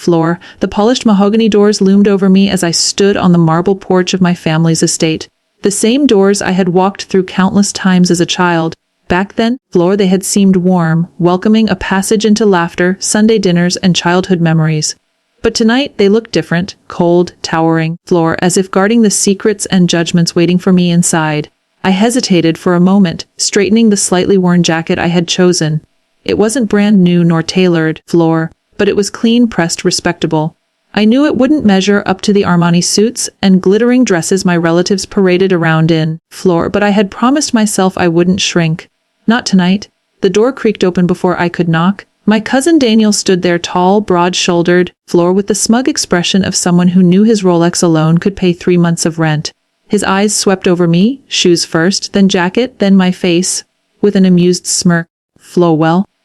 floor. The polished mahogany doors loomed over me as I stood on the marble porch of my family's estate. The same doors I had walked through countless times as a child. Back then, floor, they had seemed warm, welcoming a passage into laughter, Sunday dinners, and childhood memories. But tonight, they looked different, cold, towering, floor, as if guarding the secrets and judgments waiting for me inside. I hesitated for a moment, straightening the slightly worn jacket I had chosen. It wasn't brand new nor tailored, floor, but it was clean, pressed, respectable. I knew it wouldn't measure up to the Armani suits and glittering dresses my relatives paraded around in, floor, but I had promised myself I wouldn't shrink. Not tonight. The door creaked open before I could knock. My cousin Daniel stood there, tall, broad-shouldered, floor, with the smug expression of someone who knew his Rolex alone could pay 3 months of rent. His eyes swept over me, shoes first, then jacket, then my face, with an amused smirk. Flo,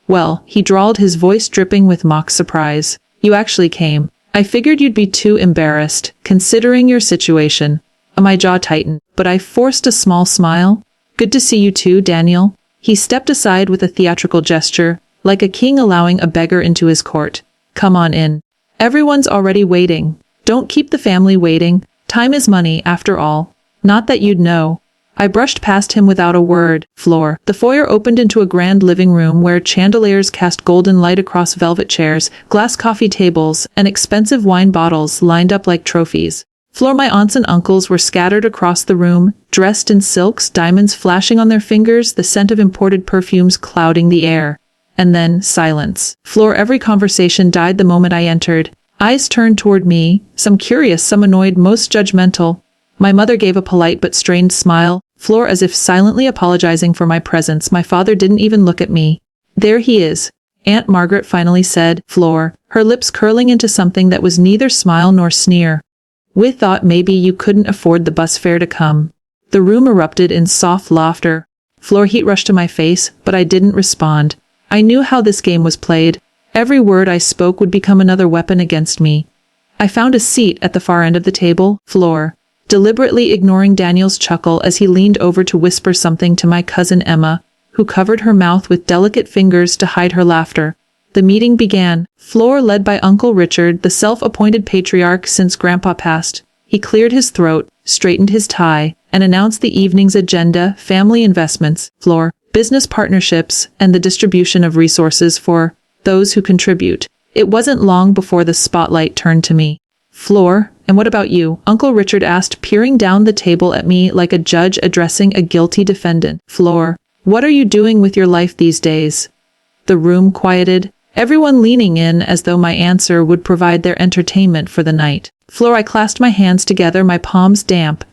well, he drawled, his voice dripping with mock surprise. You actually came. I figured you'd be too embarrassed, considering your situation. My jaw tightened, but I forced a small smile. Good to see you too, Daniel. He stepped aside with a theatrical gesture, like a king allowing a beggar into his court. Come on in. Everyone's already waiting. Don't keep the family waiting. Time is money, after all. Not that you'd know. I brushed past him without a word. Floor. The foyer opened into a grand living room where chandeliers cast golden light across velvet chairs, glass coffee tables, and expensive wine bottles lined up like trophies. Floor. My aunts and uncles were scattered across the room, dressed in silks, diamonds flashing on their fingers, the scent of imported perfumes clouding the air. And then, silence. Floor. Every conversation died the moment I entered. Eyes turned toward me, some curious, some annoyed, most judgmental. My mother gave a polite but strained smile, floor, as if silently apologizing for my presence. My father didn't even look at me. There he is. Aunt Margaret finally said, floor, her lips curling into something that was neither smile nor sneer. We thought maybe you couldn't afford the bus fare to come. The room erupted in soft laughter. Floor. Heat rushed to my face, but I didn't respond. I knew how this game was played. Every word I spoke would become another weapon against me. I found a seat at the far end of the table, floor, deliberately ignoring Daniel's chuckle as he leaned over to whisper something to my cousin Emma, who covered her mouth with delicate fingers to hide her laughter. The meeting began, floor, led by Uncle Richard, the self-appointed patriarch since Grandpa passed. He cleared his throat, straightened his tie, and announced the evening's agenda: family investments, floor, business partnerships, and the distribution of resources for those who contribute. It wasn't long before the spotlight turned to me. Floor. And what about you? Uncle Richard asked, peering down the table at me like a judge addressing a guilty defendant. Floor. What are you doing with your life these days? The room quieted, everyone leaning in as though my answer would provide their entertainment for the night. Floor. I clasped my hands together, my palms damp.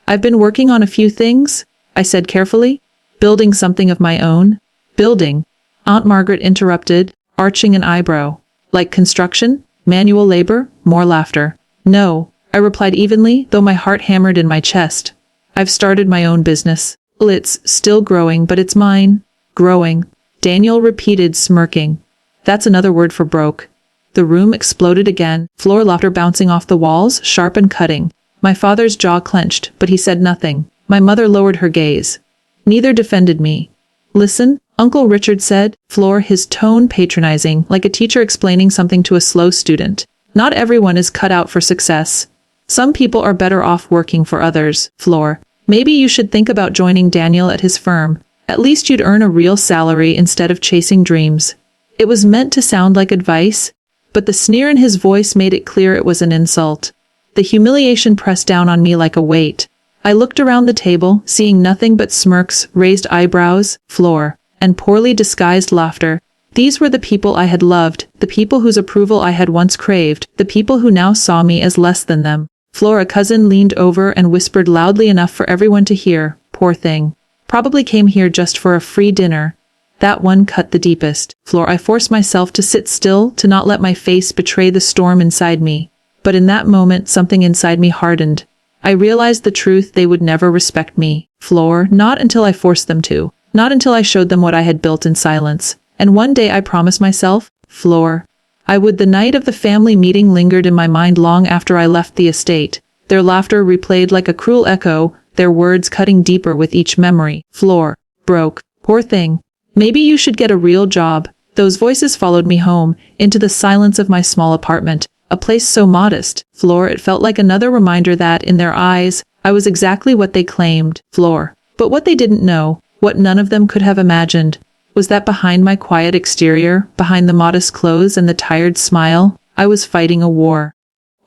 I've been working on a few things, I said carefully. Building something of my own. Building. Aunt Margaret interrupted, arching an eyebrow. Like construction? Manual labor? More laughter. No, I replied evenly, though my heart hammered in my chest. I've started my own business. It's still growing, but it's mine. Growing. Daniel repeated, smirking. That's another word for broke. The room exploded again, floor laughter bouncing off the walls, sharp and cutting. My father's jaw clenched, but he said nothing. My mother lowered her gaze. Neither defended me. Listen, Uncle Richard said, floor, his tone patronizing, like a teacher explaining something to a slow student. Not everyone is cut out for success. Some people are better off working for others, floor. Maybe you should think about joining Daniel at his firm. At least you'd earn a real salary instead of chasing dreams. It was meant to sound like advice, but the sneer in his voice made it clear it was an insult. The humiliation pressed down on me like a weight. I looked around the table, seeing nothing but smirks, raised eyebrows, floor, and poorly disguised laughter. These were the people I had loved, the people whose approval I had once craved, the people who now saw me as less than them. Floor. A cousin leaned over and whispered loudly enough for everyone to hear, poor thing. Probably came here just for a free dinner. That one cut the deepest. Floor. I forced myself to sit still, to not let my face betray the storm inside me. But in that moment, something inside me hardened. I realized the truth: they would never respect me. Floor. Not until I forced them to. Not until I showed them what I had built in silence. And one day I promised myself, floor, I would. The night of the family meeting lingered in my mind long after I left the estate. Their laughter replayed like a cruel echo, their words cutting deeper with each memory. Floor. Broke. Poor thing. Maybe you should get a real job. Those voices followed me home, into the silence of my small apartment. A place so modest, floor, it felt like another reminder that, in their eyes, I was exactly what they claimed, floor. But what they didn't know, what none of them could have imagined, was that behind my quiet exterior, behind the modest clothes and the tired smile, I was fighting a war.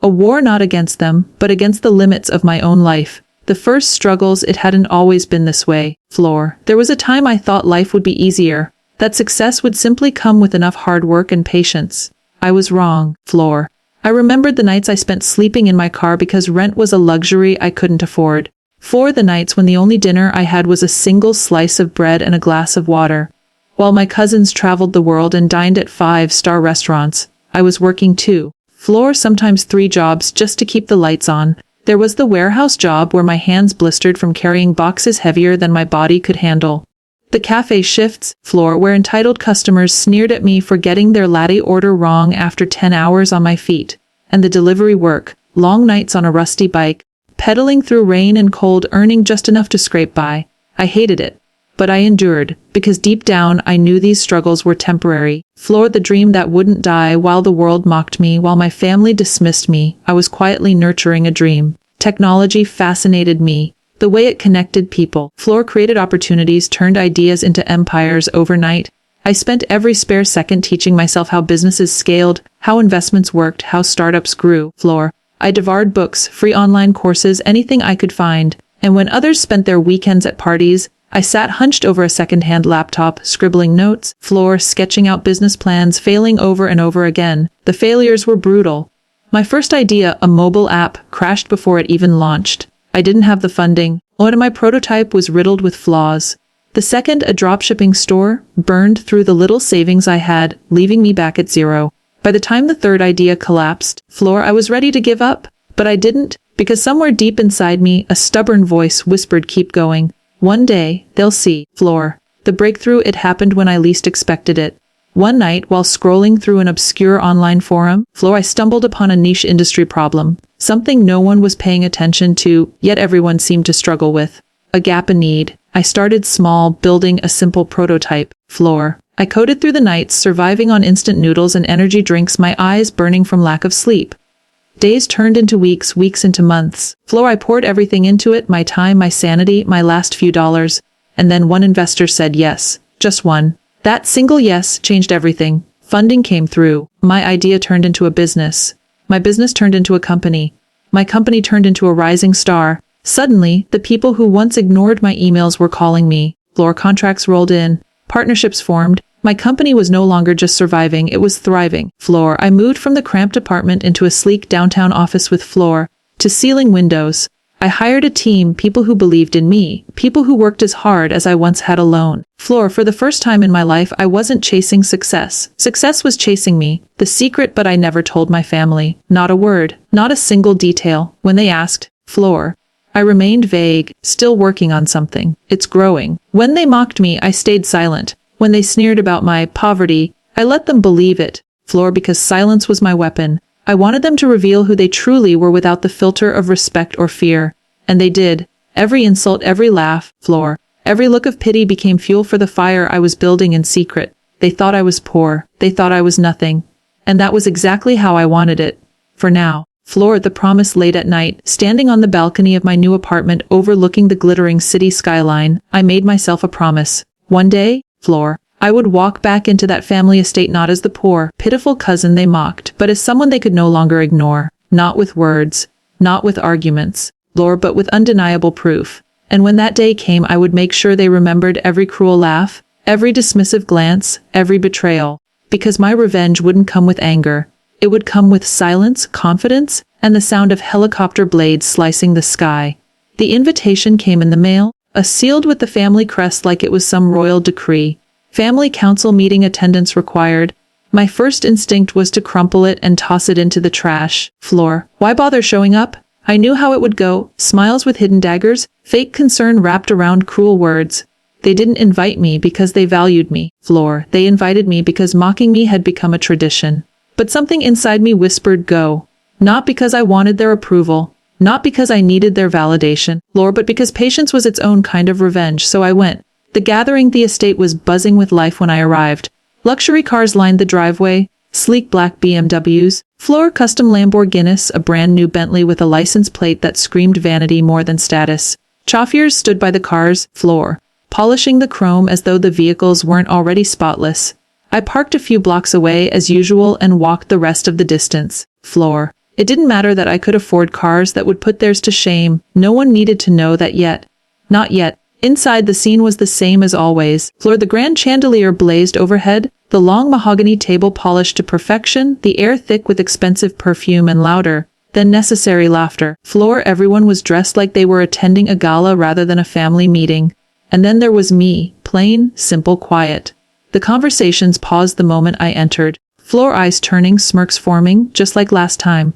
A war not against them, but against the limits of my own life. The first struggles, it hadn't always been this way, floor. There was a time I thought life would be easier, that success would simply come with enough hard work and patience. I was wrong, floor. I remembered the nights I spent sleeping in my car because rent was a luxury I couldn't afford. For the nights when the only dinner I had was a single slice of bread and a glass of water. While my cousins traveled the world and dined at 5-star restaurants, I was working too. Floor, sometimes 3 jobs just to keep the lights on. There was the warehouse job where my hands blistered from carrying boxes heavier than my body could handle. The cafe shifts, floor, where entitled customers sneered at me for getting their latte order wrong after 10 hours on my feet. And the delivery work, long nights on a rusty bike, pedaling through rain and cold, earning just enough to scrape by. I hated it. But I endured, because deep down I knew these struggles were temporary. Floor, the dream that wouldn't die while the world mocked me, while my family dismissed me, I was quietly nurturing a dream. Technology fascinated me. The way it connected people. Floor, created opportunities, turned ideas into empires overnight. I spent every spare second teaching myself how businesses scaled, how investments worked, how startups grew. Floor, I devoured books, free online courses, anything I could find. And when others spent their weekends at parties, I sat hunched over a second-hand laptop, scribbling notes. Floor, sketching out business plans, failing over and over again. The failures were brutal. My first idea, a mobile app, crashed before it even launched. I didn't have the funding. One of my prototype was riddled with flaws. The second, a dropshipping store, burned through the little savings I had, leaving me back at zero. By the time the third idea collapsed, floor, I was ready to give up. But I didn't, because somewhere deep inside me, a stubborn voice whispered, keep going. One day, they'll see. Floor. The breakthrough, it happened when I least expected it. One night, while scrolling through an obscure online forum, floor, I stumbled upon a niche industry problem. Something no one was paying attention to, yet everyone seemed to struggle with. A gap, a need. I started small, building a simple prototype. Floor. I coded through the nights, surviving on instant noodles and energy drinks, my eyes burning from lack of sleep. Days turned into weeks, weeks into months. Floor, I poured everything into it, my time, my sanity, my last few dollars. And then one investor said yes. Just one. That single yes changed everything. Funding came through. My idea turned into a business. My business turned into a company. My company turned into a rising star. Suddenly, the people who once ignored my emails were calling me. Floor, contracts rolled in. Partnerships formed. My company was no longer just surviving, it was thriving. Floor, I moved from the cramped apartment into a sleek downtown office with floor to ceiling windows. I hired a team, people who believed in me, people who worked as hard as I once had alone. Floor, for the first time in my life, I wasn't chasing success. Success was chasing me. The secret, but I never told my family. Not a word, not a single detail. When they asked, floor, I remained vague, still working on something. It's growing. When they mocked me, I stayed silent. When they sneered about my poverty, I let them believe it. Floor, because silence was my weapon. I wanted them to reveal who they truly were without the filter of respect or fear. And they did. Every insult, every laugh, floor, every look of pity became fuel for the fire I was building in secret. They thought I was poor. They thought I was nothing. And that was exactly how I wanted it. For now. Floor, the promise late at night, standing on the balcony of my new apartment overlooking the glittering city skyline, I made myself a promise. One day, floor, I would walk back into that family estate not as the poor, pitiful cousin they mocked, but as someone they could no longer ignore. Not with words, not with arguments, floor, but with undeniable proof. And when that day came, I would make sure they remembered every cruel laugh, every dismissive glance, every betrayal. Because my revenge wouldn't come with anger. It would come with silence, confidence, and the sound of helicopter blades slicing the sky. The invitation came in the mail, sealed with the family crest like it was some royal decree. Family council meeting attendance required. My first instinct was to crumple it and toss it into the trash. Floor. Why bother showing up? I knew how it would go. Smiles with hidden daggers, fake concern wrapped around cruel words. They didn't invite me because they valued me. Floor. They invited me because mocking me had become a tradition. But something inside me whispered go. Not because I wanted their approval. Not because I needed their validation, floor, but because patience was its own kind of revenge, so I went. The gathering, the estate was buzzing with life when I arrived. Luxury cars lined the driveway, Sleek black BMWs, Floor custom Lamborghinis, a brand new Bentley with a license plate that screamed vanity more than status. Chauffeurs stood by the cars, Floor, polishing the chrome as though the vehicles weren't already spotless. I parked a few blocks away as usual and walked the rest of the distance, Floor. It didn't matter that I could afford cars that would put theirs to shame. No one needed to know that yet. Not yet. Inside, the scene was the same as always. Floor, the grand chandelier blazed overhead, the long mahogany table polished to perfection, the air thick with expensive perfume and louder than necessary laughter. Floor, everyone was dressed like they were attending a gala rather than a family meeting. And then there was me, plain, simple, quiet. The conversations paused the moment I entered. Floor, eyes turning, smirks forming, just like last time.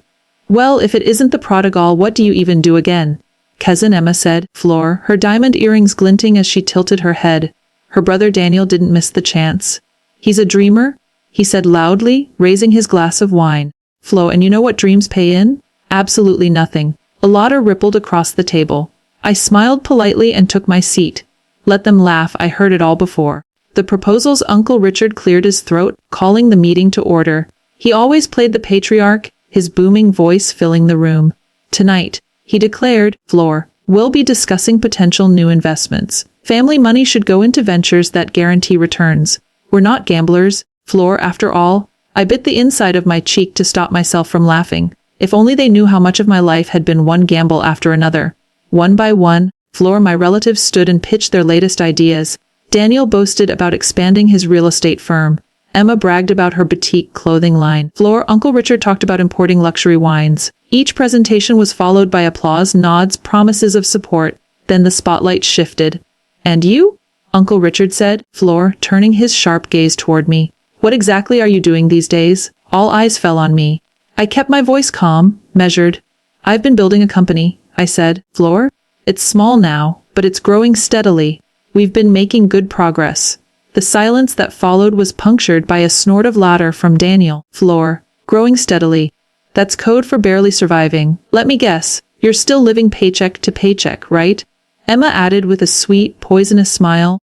Well, if it isn't the prodigal, what do you even do again? Cousin Emma said, Floor, her diamond earrings glinting as she tilted her head. Her brother Daniel didn't miss the chance. He's a dreamer, he said loudly, raising his glass of wine. Flo, and you know what dreams pay in? Absolutely nothing. A laughter rippled across the table. I smiled politely and took my seat. Let them laugh, I heard it all before. The proposal's Uncle Richard cleared his throat, calling the meeting to order. He always played the patriarch, his booming voice filling the room. Tonight, he declared, Floor, we'll be discussing potential new investments. Family money should go into ventures that guarantee returns. We're not gamblers, Floor, after all. I bit the inside of my cheek to stop myself from laughing. If only they knew how much of my life had been one gamble after another. One by one, Floor, my relatives stood and pitched their latest ideas. Daniel boasted about expanding his real estate firm. Emma bragged about her boutique clothing line. Floor, Uncle Richard talked about importing luxury wines. Each presentation was followed by applause, nods, promises of support. Then the spotlight shifted. And you? Uncle Richard said, Floor, turning his sharp gaze toward me. What exactly are you doing these days? All eyes fell on me. I kept my voice calm, measured. I've been building a company, I said. Floor? It's small now, but it's growing steadily. We've been making good progress. The silence that followed was punctured by a snort of laughter from Daniel. Floor, growing steadily. That's code for barely surviving. Let me guess, you're still living paycheck to paycheck, right? Emma added with a sweet, poisonous smile.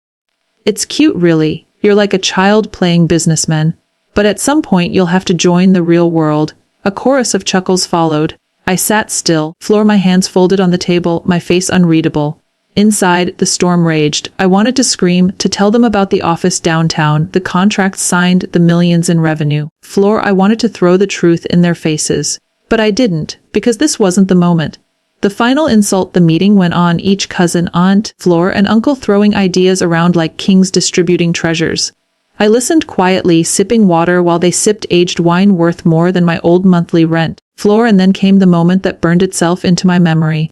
It's cute, really. You're like a child playing businessman. But at some point you'll have to join the real world. A chorus of chuckles followed. I sat still, Floor, my hands folded on the table, my face unreadable. Inside, the storm raged. I wanted to scream, to tell them about the office downtown, the contracts signed, the millions in revenue. Floor, I wanted to throw the truth in their faces. But I didn't, because this wasn't the moment. The final insult, the meeting went on, each cousin, aunt, Floor, and uncle throwing ideas around like kings distributing treasures. I listened quietly, sipping water while they sipped aged wine worth more than my old monthly rent. Floor, and then came the moment that burned itself into my memory.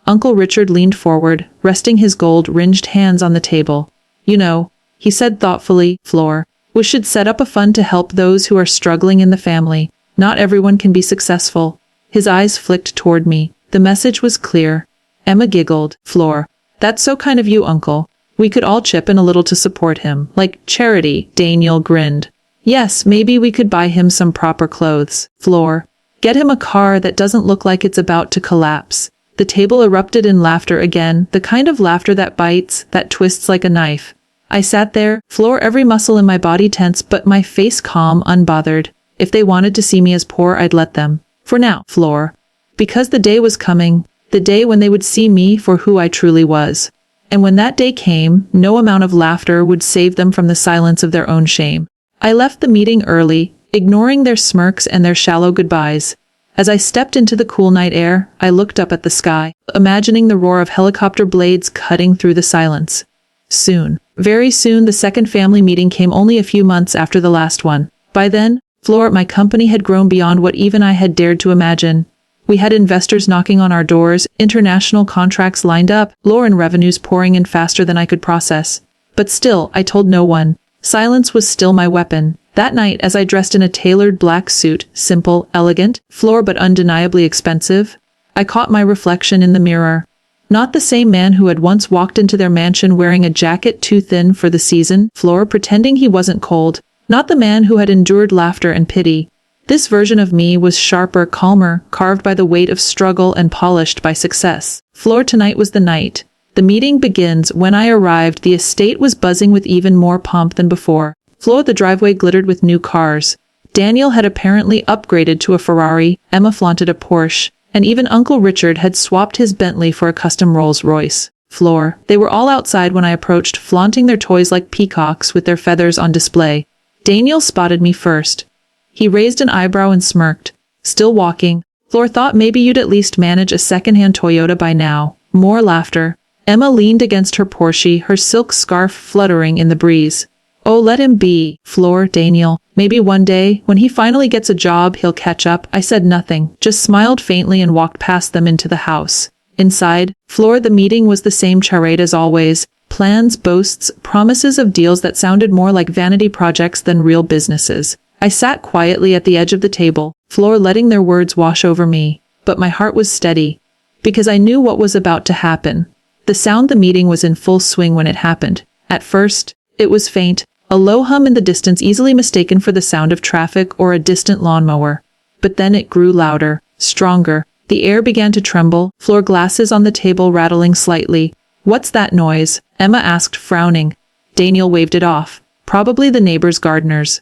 Uncle Richard leaned forward, resting his gold-ringed hands on the table. You know, he said thoughtfully, Floor, we should set up a fund to help those who are struggling in the family. Not everyone can be successful. His eyes flicked toward me. The message was clear. Emma giggled. Floor, that's so kind of you, Uncle. We could all chip in a little to support him, like charity. Daniel grinned. Yes, maybe we could buy him some proper clothes. Floor, get him a car that doesn't look like it's about to collapse. The table erupted in laughter again, the kind of laughter that bites, that twists like a knife. I sat there, Floor, every muscle in my body tense but my face calm, unbothered. If they wanted to see me as poor, I'd let them. For now, Floor. Because the day was coming, the day when they would see me for who I truly was. And when that day came, no amount of laughter would save them from the silence of their own shame. I left the meeting early, ignoring their smirks and their shallow goodbyes. As I stepped into the cool night air, I looked up at the sky, imagining the roar of helicopter blades cutting through the silence. Soon, very soon, the second family meeting came, only a few months after the last one. By then, Floor, my company had grown beyond what even I had dared to imagine. We had investors knocking on our doors, international contracts lined up, and revenues pouring in faster than I could process. But still, I told no one. Silence was still my weapon. That night, as I dressed in a tailored black suit, simple, elegant, Floor, but undeniably expensive, I caught my reflection in the mirror. Not the same man who had once walked into their mansion wearing a jacket too thin for the season, Floor, pretending he wasn't cold. Not the man who had endured laughter and pity. This version of me was sharper, calmer, carved by the weight of struggle and polished by success. Floor, tonight was the night. The meeting begins. When I arrived, the estate was buzzing with even more pomp than before. Floor, the driveway glittered with new cars. Daniel had apparently upgraded to a Ferrari, Emma flaunted a Porsche, and even Uncle Richard had swapped his Bentley for a custom Rolls-Royce. Floor. They were all outside when I approached, flaunting their toys like peacocks with their feathers on display. Daniel spotted me first. He raised an eyebrow and smirked. Still walking. Floor thought maybe you'd at least manage a second-hand Toyota by now. More laughter. Emma leaned against her Porsche, her silk scarf fluttering in the breeze. Oh, let him be. Floor. Daniel. Maybe one day, when he finally gets a job, he'll catch up. I said nothing, just smiled faintly and walked past them into the house. Inside, Floor, the meeting was the same charade as always. Plans, boasts, promises of deals that sounded more like vanity projects than real businesses. I sat quietly at the edge of the table, Floor letting their words wash over me. But my heart was steady, because I knew what was about to happen. The meeting was in full swing when it happened. At first, it was faint, a low hum in the distance easily mistaken for the sound of traffic or a distant lawnmower. But then it grew louder, stronger. The air began to tremble, Floor glasses on the table rattling slightly. What's that noise? Emma asked, frowning. Daniel waved it off. Probably the neighbor's gardeners.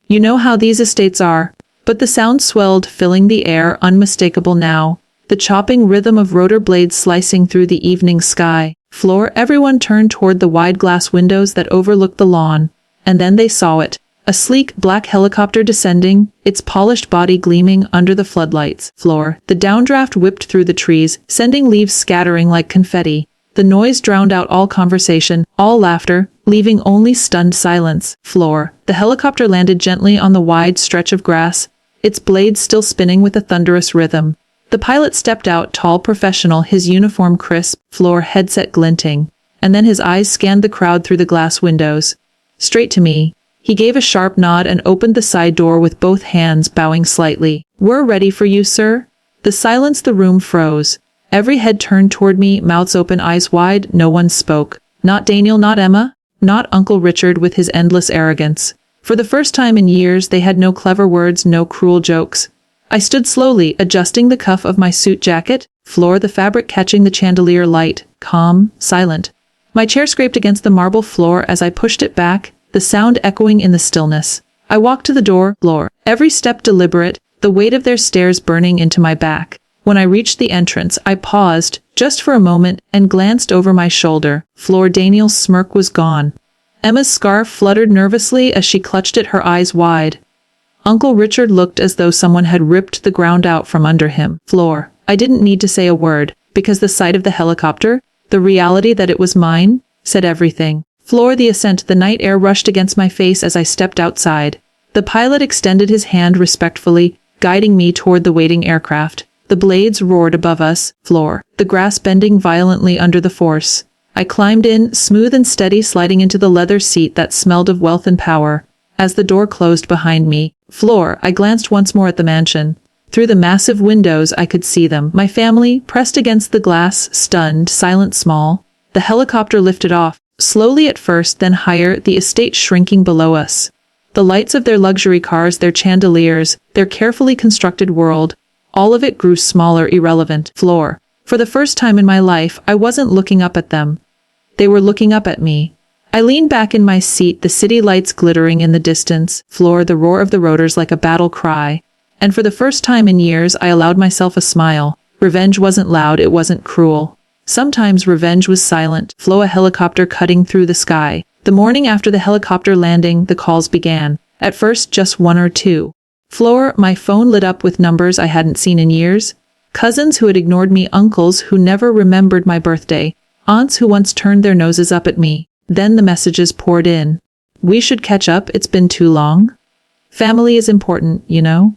You know how these estates are. But the sound swelled, filling the air, unmistakable now. The chopping rhythm of rotor blades slicing through the evening sky. Floor. Everyone turned toward the wide glass windows that overlooked the lawn. And then they saw it. A sleek, black helicopter descending, its polished body gleaming under the floodlights. Floor. The downdraft whipped through the trees, sending leaves scattering like confetti. The noise drowned out all conversation, all laughter, leaving only stunned silence. Floor. The helicopter landed gently on the wide stretch of grass, its blades still spinning with a thunderous rhythm. The pilot stepped out, tall, professional, his uniform crisp, Floor, headset glinting. And then his eyes scanned the crowd through the glass windows. Straight to me. He gave a sharp nod and opened the side door with both hands, bowing slightly. We're ready for you, sir. The silence, the room froze. Every head turned toward me, mouths open, eyes wide. No one spoke. Not Daniel, not Emma, not Uncle Richard with his endless arrogance. For the first time in years, they had no clever words, no cruel jokes. I stood slowly, adjusting the cuff of my suit jacket, Floor, the fabric catching the chandelier light, calm, silent. My chair scraped against the marble floor as I pushed it back, the sound echoing in the stillness. I walked to the door, Floor, every step deliberate, the weight of their stares burning into my back. When I reached the entrance, I paused, just for a moment, and glanced over my shoulder. Floor. Daniel's smirk was gone. Emma's scarf fluttered nervously as she clutched it, her eyes wide. Uncle Richard looked as though someone had ripped the ground out from under him. Floor. I didn't need to say a word, because the sight of the helicopter, the reality that it was mine, said everything. Floor. The ascent, the night air rushed against my face as I stepped outside. The pilot extended his hand respectfully, guiding me toward the waiting aircraft. The blades roared above us, Floor, the grass bending violently under the force. I climbed in, smooth and steady, sliding into the leather seat that smelled of wealth and power. As the door closed behind me, Floor, I glanced once more at the mansion. Through the massive windows I could see them, my family, pressed against the glass, stunned, silent, small. The helicopter lifted off, slowly at first, then higher, the estate shrinking below us. The lights of their luxury cars, their chandeliers, their carefully constructed world, all of it grew smaller, irrelevant. Floor. For the first time in my life, I wasn't looking up at them. They were looking up at me. I leaned back in my seat, the city lights glittering in the distance. Floor. The roar of the rotors like a battle cry. And for the first time in years, I allowed myself a smile. Revenge wasn't loud, it wasn't cruel. Sometimes revenge was silent. Floor. A helicopter cutting through the sky. The morning after the helicopter landing, the calls began. At first, just one or two. Floor. My phone lit up with numbers I hadn't seen in years. Cousins who had ignored me, uncles who never remembered my birthday, aunts who once turned their noses up at me. Then the messages poured in. We should catch up, it's been too long. Family is important, you know.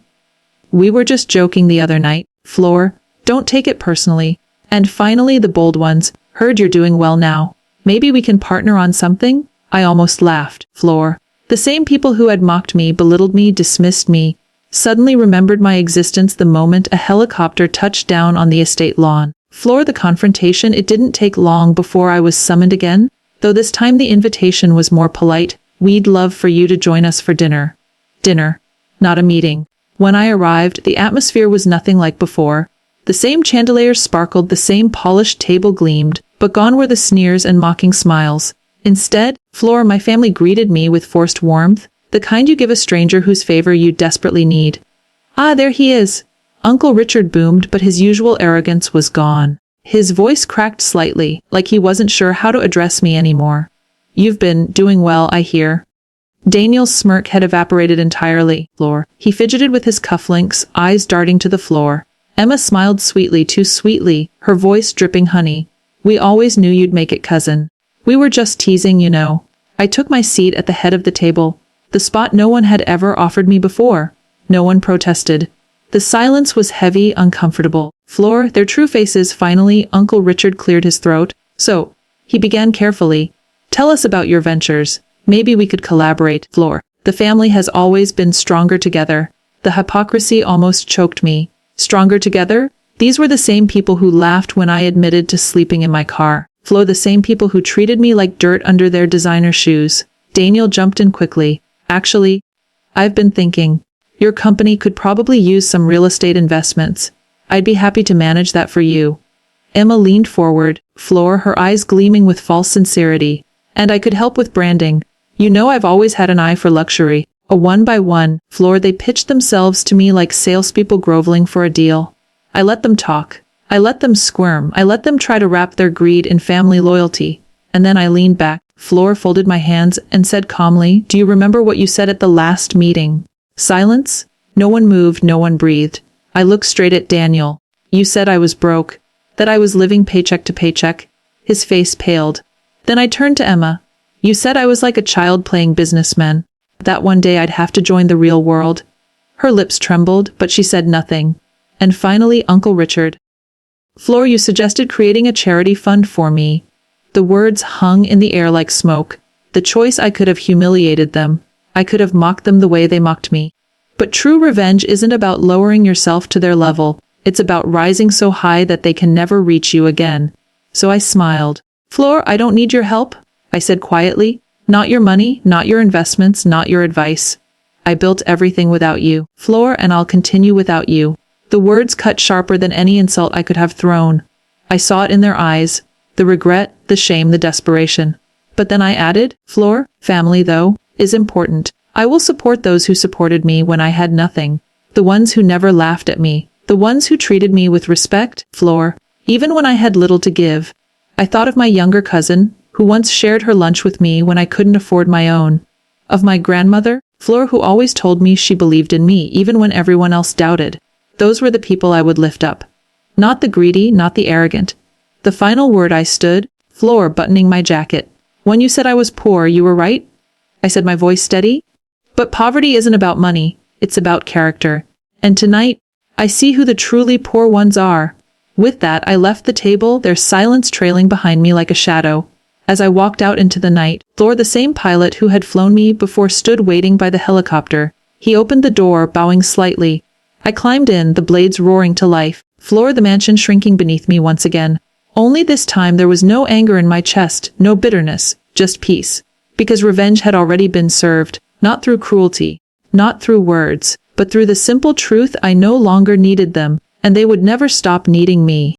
We were just joking the other night. Floor. Don't take it personally. And finally the bold ones. Heard you're doing well now. Maybe we can partner on something? I almost laughed. Floor. The same people who had mocked me, belittled me, dismissed me, suddenly remembered my existence the moment a helicopter touched down on the estate lawn. Floor. The confrontation, it didn't take long before I was summoned again, though this time the invitation was more polite. We'd love for you to join us for dinner. Dinner. Not a meeting. When I arrived, the atmosphere was nothing like before. The same chandeliers sparkled, the same polished table gleamed, but gone were the sneers and mocking smiles. Instead, Floor. My family greeted me with forced warmth. The kind you give a stranger whose favor you desperately need. Ah, there he is. Uncle Richard boomed, but his usual arrogance was gone. His voice cracked slightly, like he wasn't sure how to address me anymore. You've been doing well, I hear. Daniel's smirk had evaporated entirely. Floor. He fidgeted with his cufflinks, eyes darting to the floor. Emma smiled sweetly, too sweetly, her voice dripping honey. We always knew you'd make it, cousin. We were just teasing, you know. I took my seat at the head of the table, the spot no one had ever offered me before. No one protested. The silence was heavy, uncomfortable. Floor, their true faces finally. Uncle Richard cleared his throat. So, he began carefully. Tell us about your ventures. Maybe we could collaborate. Floor. The family has always been stronger together. The hypocrisy almost choked me. Stronger together? These were the same people who laughed when I admitted to sleeping in my car. Flo, the same people who treated me like dirt under their designer shoes. Daniel jumped in quickly. Actually, I've been thinking. Your company could probably use some real estate investments. I'd be happy to manage that for you. Emma leaned forward, Floor, her eyes gleaming with false sincerity. And I could help with branding. You know I've always had an eye for luxury. A one by one, Floor, they pitched themselves to me like salespeople groveling for a deal. I let them talk. I let them squirm. I let them try to wrap their greed in family loyalty. And then I leaned back. Floor folded my hands and said calmly, do you remember what you said at the last meeting? Silence? No one moved, no one breathed. I looked straight at Daniel. You said I was broke. That I was living paycheck to paycheck. His face paled. Then I turned to Emma. You said I was like a child playing businessman. That one day I'd have to join the real world. Her lips trembled, but she said nothing. And finally, Uncle Richard. Floor, you suggested creating a charity fund for me. The words hung in the air like smoke. The choice: I could have humiliated them. I could have mocked them the way they mocked me. But true revenge isn't about lowering yourself to their level. It's about rising so high that they can never reach you again. So I smiled. Floor, I don't need your help, I said quietly. Not your money, not your investments, not your advice. I built everything without you, Floor, and I'll continue without you. The words cut sharper than any insult I could have thrown. I saw it in their eyes, the regret, the shame, the desperation. But then I added, Floor, family, though, is important. I will support those who supported me when I had nothing. The ones who never laughed at me. The ones who treated me with respect, Floor, even when I had little to give. I thought of my younger cousin, who once shared her lunch with me when I couldn't afford my own. Of my grandmother, Floor, who always told me she believed in me even when everyone else doubted. Those were the people I would lift up. Not the greedy, not the arrogant. The final word: I stood, Floor, buttoning my jacket. When you said I was poor, you were right, I said, my voice steady. But poverty isn't about money, it's about character. And tonight, I see who the truly poor ones are. With that, I left the table, their silence trailing behind me like a shadow. As I walked out into the night, Thor, the same pilot who had flown me before, stood waiting by the helicopter. He opened the door, bowing slightly. I climbed in, the blades roaring to life. Floor, the mansion shrinking beneath me once again. Only this time there was no anger in my chest, no bitterness, just peace. Because revenge had already been served, not through cruelty, not through words, but through the simple truth: I no longer needed them, and they would never stop needing me.